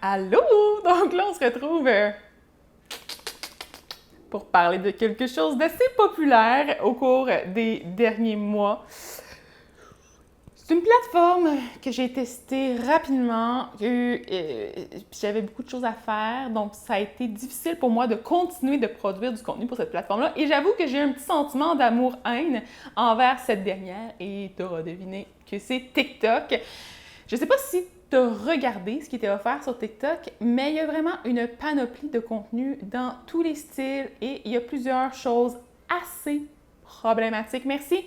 Allô! Donc là, on se retrouve pour parler de quelque chose d'assez populaire au cours des derniers mois. C'est une plateforme que j'ai testée rapidement. J'avais beaucoup de choses à faire, donc ça a été difficile pour moi de continuer de produire du contenu pour cette plateforme-là. Et j'avoue que j'ai un petit sentiment d'amour-haine envers cette dernière. Et tu auras deviné que c'est TikTok. Je ne sais pas si tu as regardé ce qui était offert sur TikTok, mais il y a vraiment une panoplie de contenu dans tous les styles et il y a plusieurs choses assez problématiques. Merci.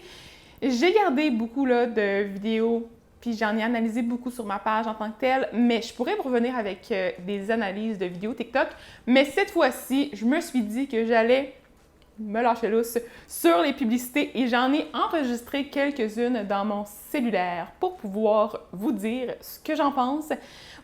J'ai gardé beaucoup là, de vidéos, puis j'en ai analysé beaucoup sur ma page en tant que telle, mais je pourrais vous revenir avec des analyses de vidéos TikTok. Mais cette fois-ci, je me suis dit que j'allais me lâcher lousse sur les publicités et j'en ai enregistré quelques-unes dans mon cellulaire pour pouvoir vous dire ce que j'en pense,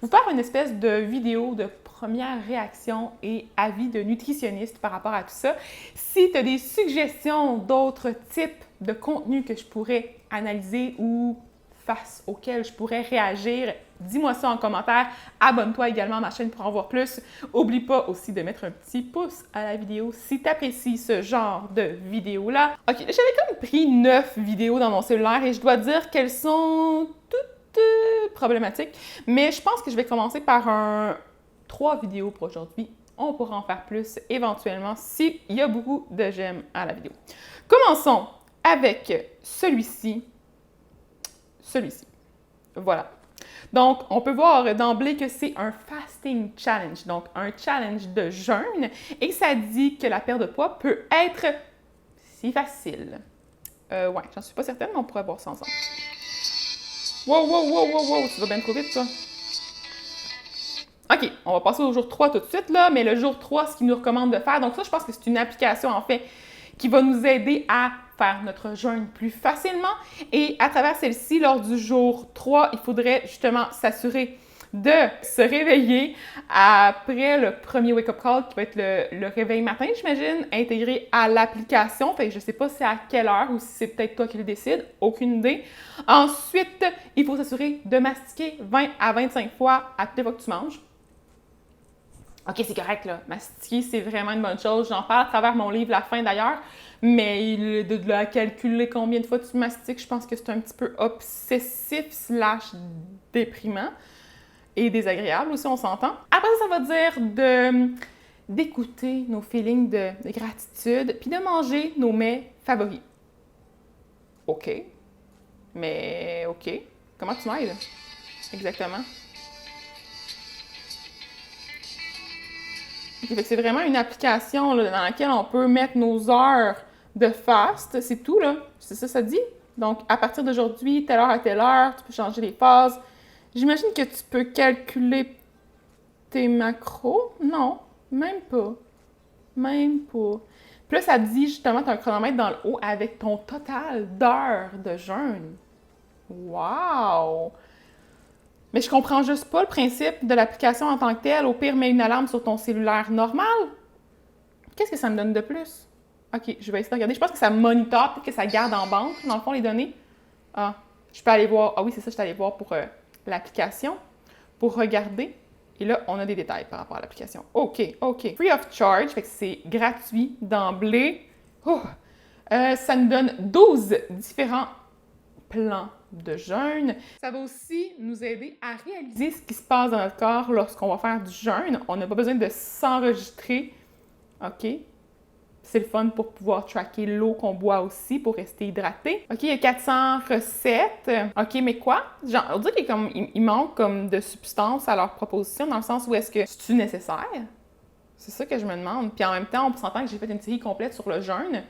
vous faire une espèce de vidéo de première réaction et avis de nutritionniste par rapport à tout ça. Si tu as des suggestions d'autres types de contenus que je pourrais analyser ou face auxquels je pourrais réagir, dis-moi ça en commentaire. Abonne-toi également à ma chaîne pour en voir plus. Oublie pas aussi de mettre un petit pouce à la vidéo si tu apprécies ce genre de vidéo-là. Ok, j'avais comme pris 9 vidéos dans mon cellulaire et je dois dire qu'elles sont toutes problématiques. Mais je pense que je vais commencer par 3 vidéos pour aujourd'hui. On pourra en faire plus éventuellement s'il y a beaucoup de j'aime à la vidéo. Commençons avec celui-ci. Voilà. Donc, on peut voir d'emblée que c'est un fasting challenge, donc un challenge de jeûne, et ça dit que la perte de poids peut être si facile. Ouais, j'en suis pas certaine, mais on pourrait voir ça ensemble. Wow, tu vas bien trop vite, toi. OK, on va passer au jour 3 tout de suite, là, mais le jour 3, ce qu'il nous recommande de faire, donc ça, je pense que c'est une application, en fait, qui va nous aider à faire notre jeûne plus facilement. Et à travers celle-ci, lors du jour 3, il faudrait justement s'assurer de se réveiller après le premier wake-up call, qui va être le réveil matin, j'imagine, intégré à l'application. Fait que je ne sais pas c'est à quelle heure ou si c'est peut-être toi qui le décide, aucune idée. Ensuite, il faut s'assurer de mastiquer 20 à 25 fois à toutes les fois que tu manges. OK, c'est correct, là. Mastiquer, c'est vraiment une bonne chose. J'en parle à travers mon livre La faim, d'ailleurs. Mais de la calculer combien de fois tu mastiques, je pense que c'est un petit peu obsessif / déprimant. Et désagréable aussi, on s'entend. Après ça va dire d'écouter nos feelings de gratitude, puis de manger nos mets favoris. OK. Mais OK. Comment tu m'aides? Exactement. Okay, fait que c'est vraiment une application là, dans laquelle on peut mettre nos heures de fast. C'est tout, là. C'est ça, ça dit. Donc, à partir d'aujourd'hui, telle heure à telle heure, tu peux changer les phases. J'imagine que tu peux calculer tes macros. Non, même pas. Même pas. Puis là, ça te dit justement, tu as un chronomètre dans le haut avec ton total d'heures de jeûne. Wow! Mais je comprends juste pas le principe de l'application en tant que telle. Au pire, mets une alarme sur ton cellulaire normal. Qu'est-ce que ça me donne de plus? OK, je vais essayer de regarder. Je pense que ça monitore, peut-être que ça garde en banque, dans le fond, les données. Ah, je peux aller voir. Ah oui, c'est ça, je suis allée voir pour l'application, pour regarder. Et là, on a des détails par rapport à l'application. OK. Free of charge, fait que c'est gratuit d'emblée. Oh. Ça nous donne 12 différents plans de jeûne. Ça va aussi nous aider à réaliser ce qui se passe dans notre corps lorsqu'on va faire du jeûne. On n'a pas besoin de s'enregistrer. OK? C'est le fun pour pouvoir tracker l'eau qu'on boit aussi, pour rester hydraté. OK, il y a 400 recettes. OK, mais quoi? Genre, on dirait qu'il manque comme de substance à leur proposition, dans le sens où est-ce que c'est-tu nécessaire? C'est ça que je me demande. Puis en même temps, on s'entend que j'ai fait une série complète sur le jeûne.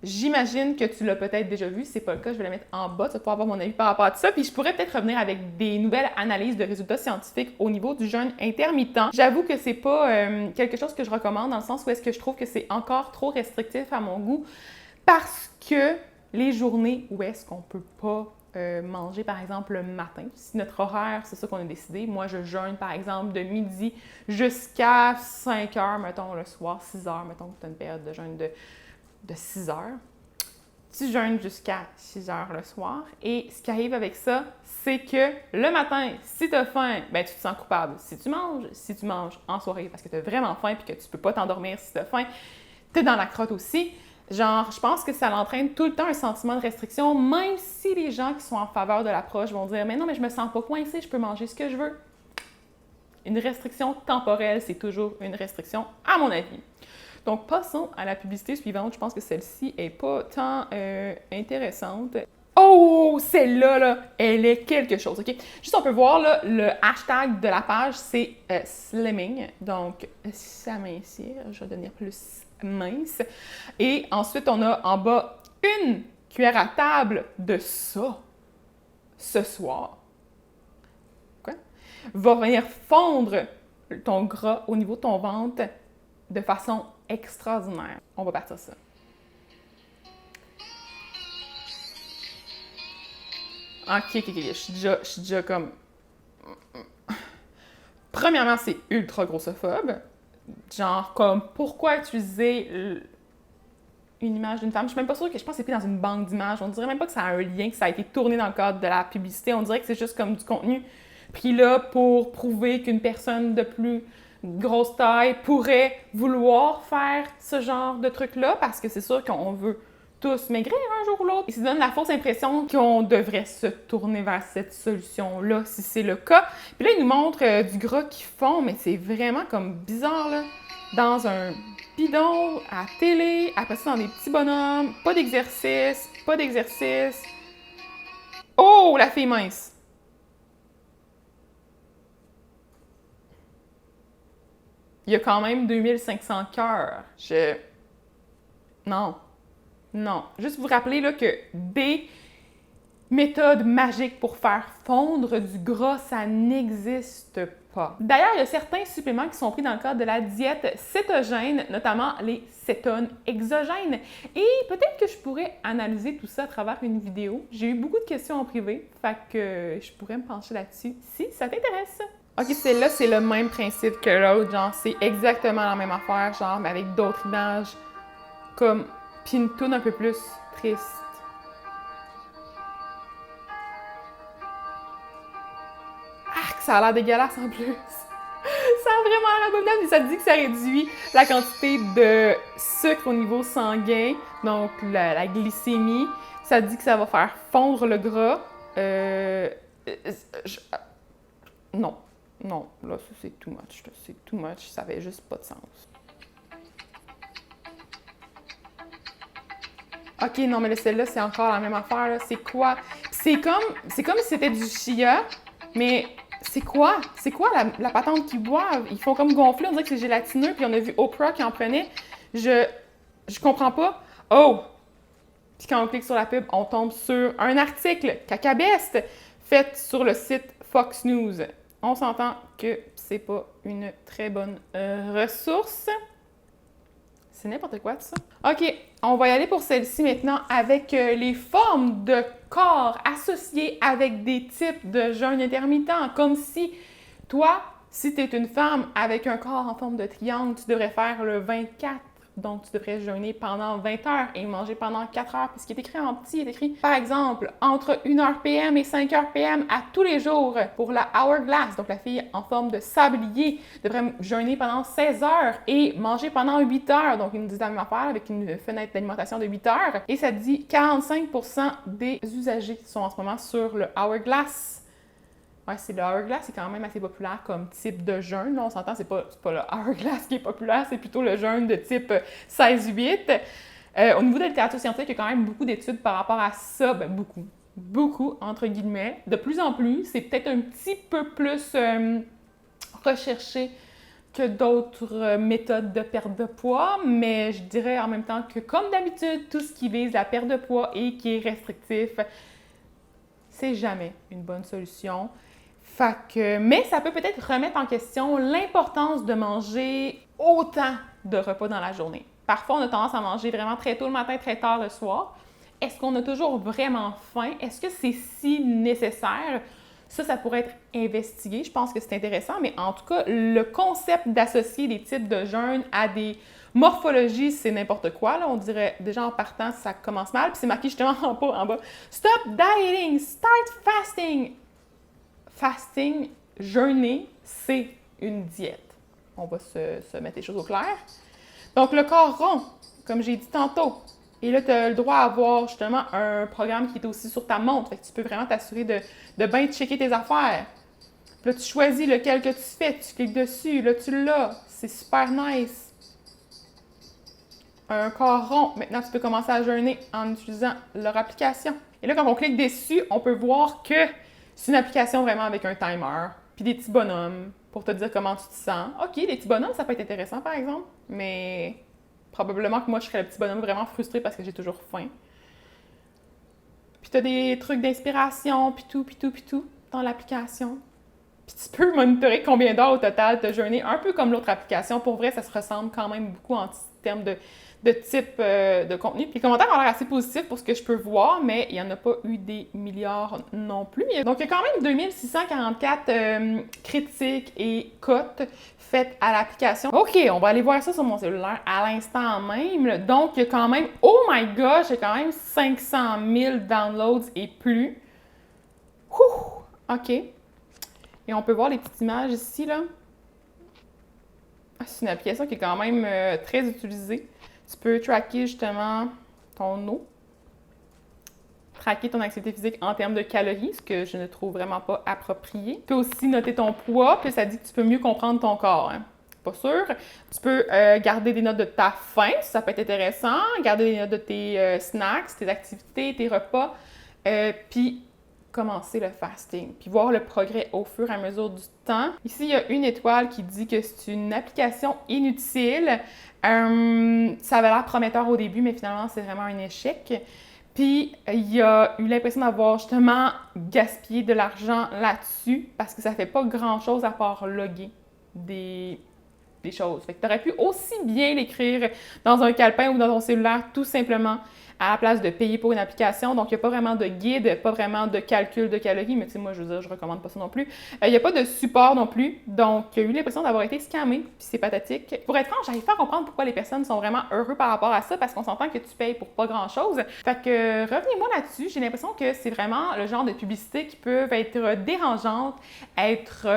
J'imagine que tu l'as peut-être déjà vu. Si c'est pas le cas, je vais la mettre en bas. Tu vas pouvoir avoir mon avis par rapport à tout ça. Puis je pourrais peut-être revenir avec des nouvelles analyses de résultats scientifiques au niveau du jeûne intermittent. J'avoue que c'est pas quelque chose que je recommande, dans le sens où est-ce que je trouve que c'est encore trop restrictif à mon goût, parce que les journées où est-ce qu'on peut pas manger, par exemple, le matin. Si notre horaire, c'est ça qu'on a décidé. Moi, je jeûne, par exemple, de midi jusqu'à 5 heures, mettons, le soir, 6 heures, mettons que tu as une période de jeûne de 6 heures. tu jeûnes jusqu'à 6 heures le soir. Et ce qui arrive avec ça, c'est que le matin, si tu as faim, ben tu te sens coupable. Si tu manges en soirée parce que tu as vraiment faim et que tu peux pas t'endormir si tu as faim, tu es dans la crotte aussi. Genre, je pense que ça l'entraîne tout le temps un sentiment de restriction, même si les gens qui sont en faveur de l'approche vont dire « Mais non, mais je me sens pas coincée, je peux manger ce que je veux. » Une restriction temporelle, c'est toujours une restriction, à mon avis. Donc, passons à la publicité suivante. Je pense que celle-ci est pas tant intéressante. Oh, celle-là, là, elle est quelque chose, OK? Juste, on peut voir, là, le hashtag de la page, c'est slimming. Donc, s'amincir, je vais devenir plus mince. Et ensuite, on a en bas une cuillère à table de ça, ce soir. Quoi? Va venir fondre ton gras au niveau de ton ventre de façon extraordinaire. On va partir ça. OK. Je suis déjà comme... Premièrement, c'est ultra grossophobe. Genre, comme, pourquoi utiliser une image d'une femme? Je suis même pas sûre que je pense que c'est pris dans une banque d'images. On dirait même pas que ça a un lien, que ça a été tourné dans le cadre de la publicité. On dirait que c'est juste comme du contenu pris là pour prouver qu'une personne de plus grosse taille pourrait vouloir faire ce genre de truc-là, parce que c'est sûr qu'on veut tous maigrir un jour ou l'autre. Et ça donne la fausse impression qu'on devrait se tourner vers cette solution-là, si c'est le cas. Puis là, il nous montre du gras qui fond, mais c'est vraiment comme bizarre, là. Dans un bidon, à télé, après ça dans des petits bonhommes, pas d'exercice. Oh, la fille mince! Il y a quand même 2500 cœurs. Non. Juste vous rappeler là, que des méthodes magiques pour faire fondre du gras, ça n'existe pas. D'ailleurs, il y a certains suppléments qui sont pris dans le cadre de la diète cétogène, notamment les cétones exogènes. Et peut-être que je pourrais analyser tout ça à travers une vidéo. J'ai eu beaucoup de questions en privé, fait que je pourrais me pencher là-dessus si ça t'intéresse. OK, celle-là, c'est le même principe que l'autre, genre, c'est exactement la même affaire, genre, mais avec d'autres images, comme, puis une toune un peu plus triste. Ah, ça a l'air dégueulasse en plus! Ça a vraiment l'air abominable, et ça dit que ça réduit la quantité de sucre au niveau sanguin, donc la glycémie. Ça dit que ça va faire fondre le gras. Non, là, ça, c'est too much. C'est too much, ça avait juste pas de sens. OK, non, mais celle-là, c'est encore la même affaire, là. C'est quoi? C'est comme si c'était du chia, mais c'est quoi? C'est quoi la patente qu'ils boivent? Ils font comme gonfler, on dirait que c'est gélatineux, puis on a vu Oprah qui en prenait. Je comprends pas. Oh! Puis quand on clique sur la pub, on tombe sur un article Cacabest fait sur le site Fox News. On s'entend que c'est pas une très bonne ressource. C'est n'importe quoi, tout ça. OK, on va y aller pour celle-ci maintenant avec les formes de corps associées avec des types de jeûne intermittent. Comme si toi, si tu es une femme avec un corps en forme de triangle, tu devrais faire le 24. Donc, tu devrais jeûner pendant 20 heures et manger pendant 4 heures. Puis ce qui est écrit en petit, il est écrit, par exemple, entre 1h PM et 5h PM à tous les jours pour la Hourglass. Donc, la fille en forme de sablier devrait jeûner pendant 16 heures et manger pendant 8 heures. Donc, ils nous disent la même affaire avec une fenêtre d'alimentation de 8 heures. Et ça dit 45% des usagers qui sont en ce moment sur le Hourglass. Ouais, c'est le Hourglass, c'est quand même assez populaire comme type de jeûne. Là, on s'entend, c'est pas le Hourglass qui est populaire, c'est plutôt le jeûne de type 16-8. Au niveau de la littérature scientifique, il y a quand même beaucoup d'études par rapport à ça. Ben, beaucoup, entre guillemets. De plus en plus, c'est peut-être un petit peu plus recherché que d'autres méthodes de perte de poids, mais je dirais en même temps que, comme d'habitude, tout ce qui vise la perte de poids et qui est restrictif, c'est jamais une bonne solution. Mais ça peut peut-être remettre en question l'importance de manger autant de repas dans la journée. Parfois, on a tendance à manger vraiment très tôt le matin, très tard le soir. Est-ce qu'on a toujours vraiment faim? Est-ce que c'est si nécessaire? Ça pourrait être investigué. Je pense que c'est intéressant, mais en tout cas, le concept d'associer des types de jeûnes à des morphologies, c'est n'importe quoi. Là. On dirait, déjà en partant, ça commence mal. Puis c'est marqué justement en bas, « Stop dieting, start fasting ». Fasting, jeûner, c'est une diète. On va se mettre les choses au clair. Donc, le corps rond, comme j'ai dit tantôt. Et là, tu as le droit à avoir justement un programme qui est aussi sur ta montre. Fait que tu peux vraiment t'assurer de bien checker tes affaires. Puis là, tu choisis lequel que tu fais, tu cliques dessus, là, tu l'as. C'est super nice. Un corps rond. Maintenant, tu peux commencer à jeûner en utilisant leur application. Et là, quand on clique dessus, on peut voir que c'est une application vraiment avec un timer, puis des petits bonhommes pour te dire comment tu te sens. OK, les petits bonhommes, ça peut être intéressant, par exemple, mais probablement que moi, je serais le petit bonhomme vraiment frustré parce que j'ai toujours faim. Puis tu as des trucs d'inspiration, puis tout dans l'application. Puis tu peux monitorer combien d'heures au total tu as jeûné, un peu comme l'autre application. Pour vrai, ça se ressemble quand même beaucoup en termes de type de contenu. Puis les commentaires ont l'air assez positifs pour ce que je peux voir, mais il n'y en a pas eu des milliards non plus. Donc, il y a quand même 2644 critiques et cotes faites à l'application. OK, on va aller voir ça sur mon cellulaire à l'instant même. Donc, il y a quand même, oh my gosh, il y a quand même 500 000 downloads et plus. Ouh! OK. Et on peut voir les petites images ici, là. C'est une application qui est quand même très utilisée. Tu peux tracker justement ton eau, tracker ton activité physique en termes de calories, ce que je ne trouve vraiment pas approprié. Tu peux aussi noter ton poids, puis ça dit que tu peux mieux comprendre ton corps. Hein. Pas sûr. Tu peux garder des notes de ta faim, ça peut être intéressant. Garder des notes de tes snacks, tes activités, tes repas. Puis commencer le fasting, puis voir le progrès au fur et à mesure du temps. Ici, il y a une étoile qui dit que c'est une application inutile. Ça avait l'air prometteur au début, mais finalement, c'est vraiment un échec. Puis, il y a eu l'impression d'avoir justement gaspillé de l'argent là-dessus parce que ça fait pas grand-chose à part loguer des choses. Fait que tu aurais pu aussi bien l'écrire dans un calepin ou dans ton cellulaire, tout simplement, à la place de payer pour une application. Donc, il n'y a pas vraiment de guide, pas vraiment de calcul de calories, mais tu sais, moi, je veux dire, je recommande pas ça non plus. Il n'y a pas de support non plus, donc il y a eu l'impression d'avoir été scammé, puis c'est pathétique. Pour être franc, j'arrive pas à comprendre pourquoi les personnes sont vraiment heureux par rapport à ça, parce qu'on s'entend que tu payes pour pas grand-chose. Fait que, revenez-moi là-dessus, j'ai l'impression que c'est vraiment le genre de publicité qui peuvent être dérangeantes, être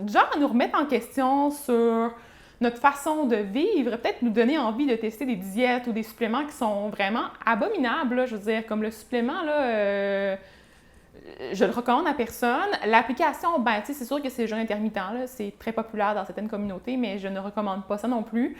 genre à nous remettre en question sur notre façon de vivre, peut-être nous donner envie de tester des diètes ou des suppléments qui sont vraiment abominables, là, je veux dire, comme le supplément, là, je le recommande à personne. L'application, ben, tu sais, c'est sûr que c'est le jeûne intermittent, là, c'est très populaire dans certaines communautés, mais je ne recommande pas ça non plus.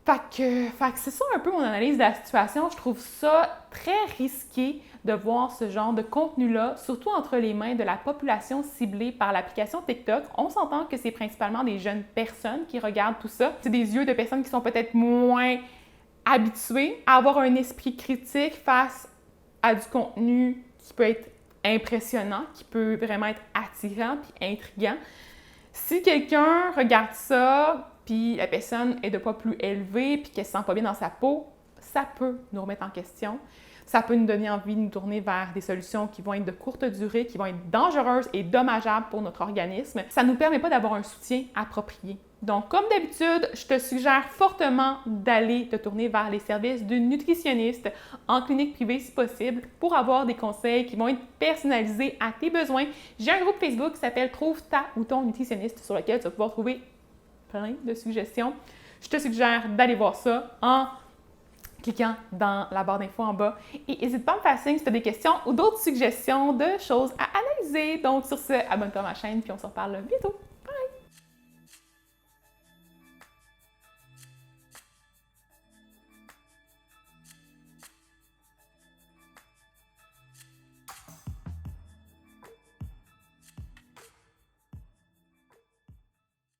Fait que c'est ça un peu mon analyse de la situation. Je trouve ça très risqué de voir ce genre de contenu-là, surtout entre les mains de la population ciblée par l'application TikTok. On s'entend que c'est principalement des jeunes personnes qui regardent tout ça. C'est des yeux de personnes qui sont peut-être moins habituées à avoir un esprit critique face à du contenu qui peut être impressionnant, qui peut vraiment être attirant puis intriguant. Si quelqu'un regarde ça, puis la personne est de poids plus élevé, puis qu'elle se sent pas bien dans sa peau, ça peut nous remettre en question. Ça peut nous donner envie de nous tourner vers des solutions qui vont être de courte durée, qui vont être dangereuses et dommageables pour notre organisme. Ça ne nous permet pas d'avoir un soutien approprié. Donc, comme d'habitude, je te suggère fortement d'aller te tourner vers les services d'une nutritionniste en clinique privée si possible pour avoir des conseils qui vont être personnalisés à tes besoins. J'ai un groupe Facebook qui s'appelle « Trouve ta ou ton nutritionniste » sur lequel tu vas pouvoir trouver plein de suggestions. Je te suggère d'aller voir ça en cliquant dans la barre d'infos en bas. Et n'hésite pas à me faire signe si tu as des questions ou d'autres suggestions de choses à analyser. Donc, sur ce, abonne-toi à ma chaîne puis on se reparle bientôt.